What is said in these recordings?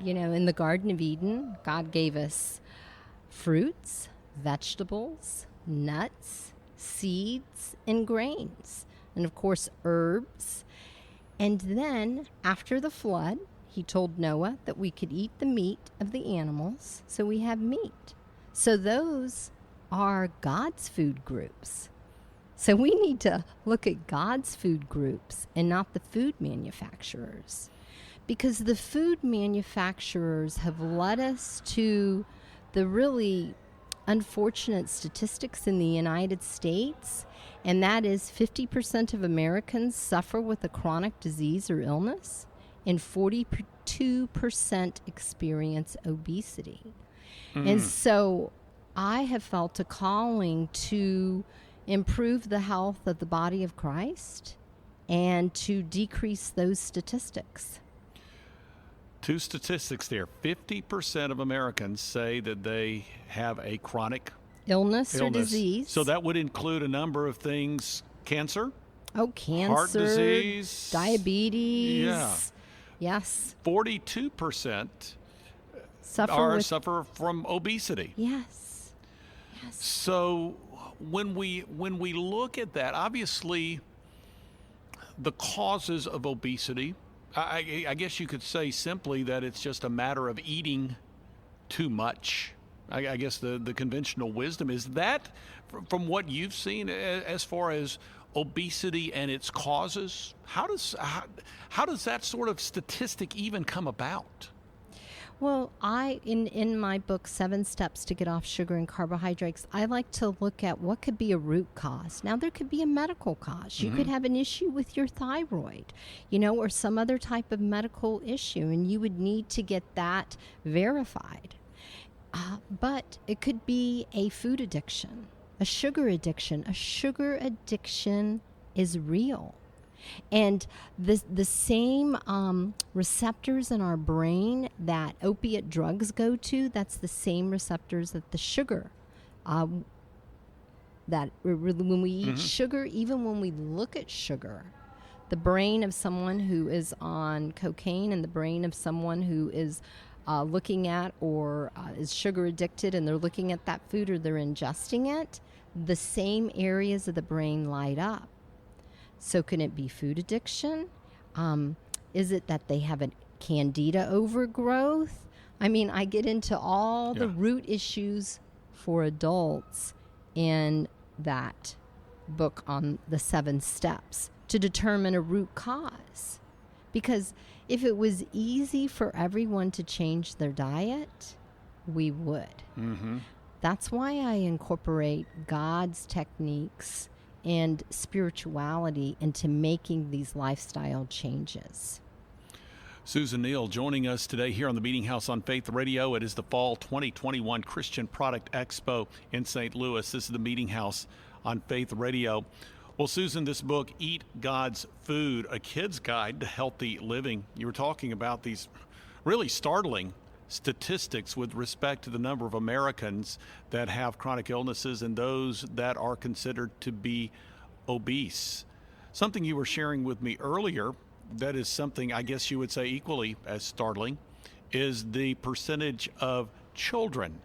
In the Garden of Eden, God gave us fruits, vegetables, nuts, seeds, and grains, and of course, herbs. And then, after the flood, he told Noah that we could eat the meat of the animals, so we have meat. So those are God's food groups. So we need to look at God's food groups and not the food manufacturers. Because the food manufacturers have led us to the really unfortunate statistics in the United States, and that is 50% of Americans suffer with a chronic disease or illness, and 42% experience obesity. And so I have felt a calling to improve the health of the body of Christ and to decrease those statistics. Two statistics there. 50% of Americans say that they have a chronic illness or disease. So that would include a number of things. Cancer? Cancer. Heart disease. Diabetes. Yeah. Yes. 42% suffer from obesity. Yes. So when we look at that, obviously the causes of obesity, I guess you could say simply that it's just a matter of eating too much. I guess the conventional wisdom is that, from what you've seen as far as obesity and its causes, how does that sort of statistic even come about? Well, in my book, 7 Steps to Get Off Sugar and Carbohydrates, I like to look at what could be a root cause. Now, there could be a medical cause. You could have an issue with your thyroid, or some other type of medical issue, and you would need to get that verified. But it could be a food addiction, a sugar addiction. A sugar addiction is real. And the same receptors in our brain that opiate drugs go to, that's the same receptors that the sugar, that when we eat sugar, even when we look at sugar, the brain of someone who is on cocaine and the brain of someone who is looking at or is sugar addicted and they're looking at that food or they're ingesting it, the same areas of the brain light up. So can it be food addiction? Is it that they have a candida overgrowth? I mean, I get into all the root issues for adults in that book on the 7 steps to determine a root cause. Because if it was easy for everyone to change their diet, we would. That's why I incorporate God's techniques and spirituality into making these lifestyle changes. Susan Neal joining us today here on the Meeting House on Faith Radio. It is the Fall 2021 Christian Product Expo in St. Louis. This is the Meeting House on Faith Radio. Well, Susan, this book, Eat God's Food, A Kid's Guide to Healthy Living, you were talking about these really startling statistics with respect to the number of Americans that have chronic illnesses and those that are considered to be obese. Something you were sharing with me earlier, that is something I guess you would say equally as startling, is the percentage of children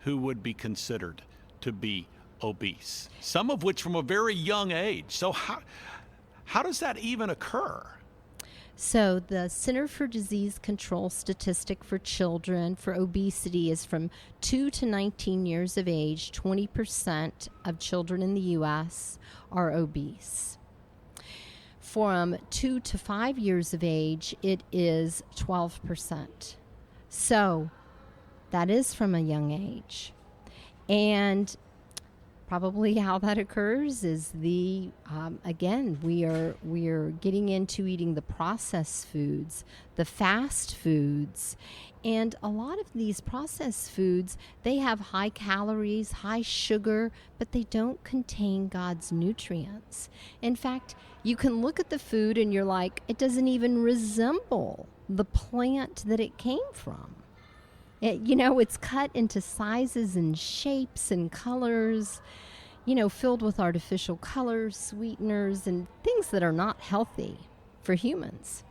who would be considered to be obese, some of which from a very young age. So how does that even occur? So the Center for Disease Control statistic for children for obesity is from 2 to 19 years of age, 20% of children in the U.S. are obese. From 2 to 5 years of age, it is 12%. So that is from a young age. And probably how that occurs is again, we are getting into eating the processed foods, the fast foods, and a lot of these processed foods, they have high calories, high sugar, but they don't contain God's nutrients. In fact, you can look at the food and you're like, it doesn't even resemble the plant that it came from. It's cut into sizes and shapes and colors, filled with artificial colors, sweeteners, and things that are not healthy for humans.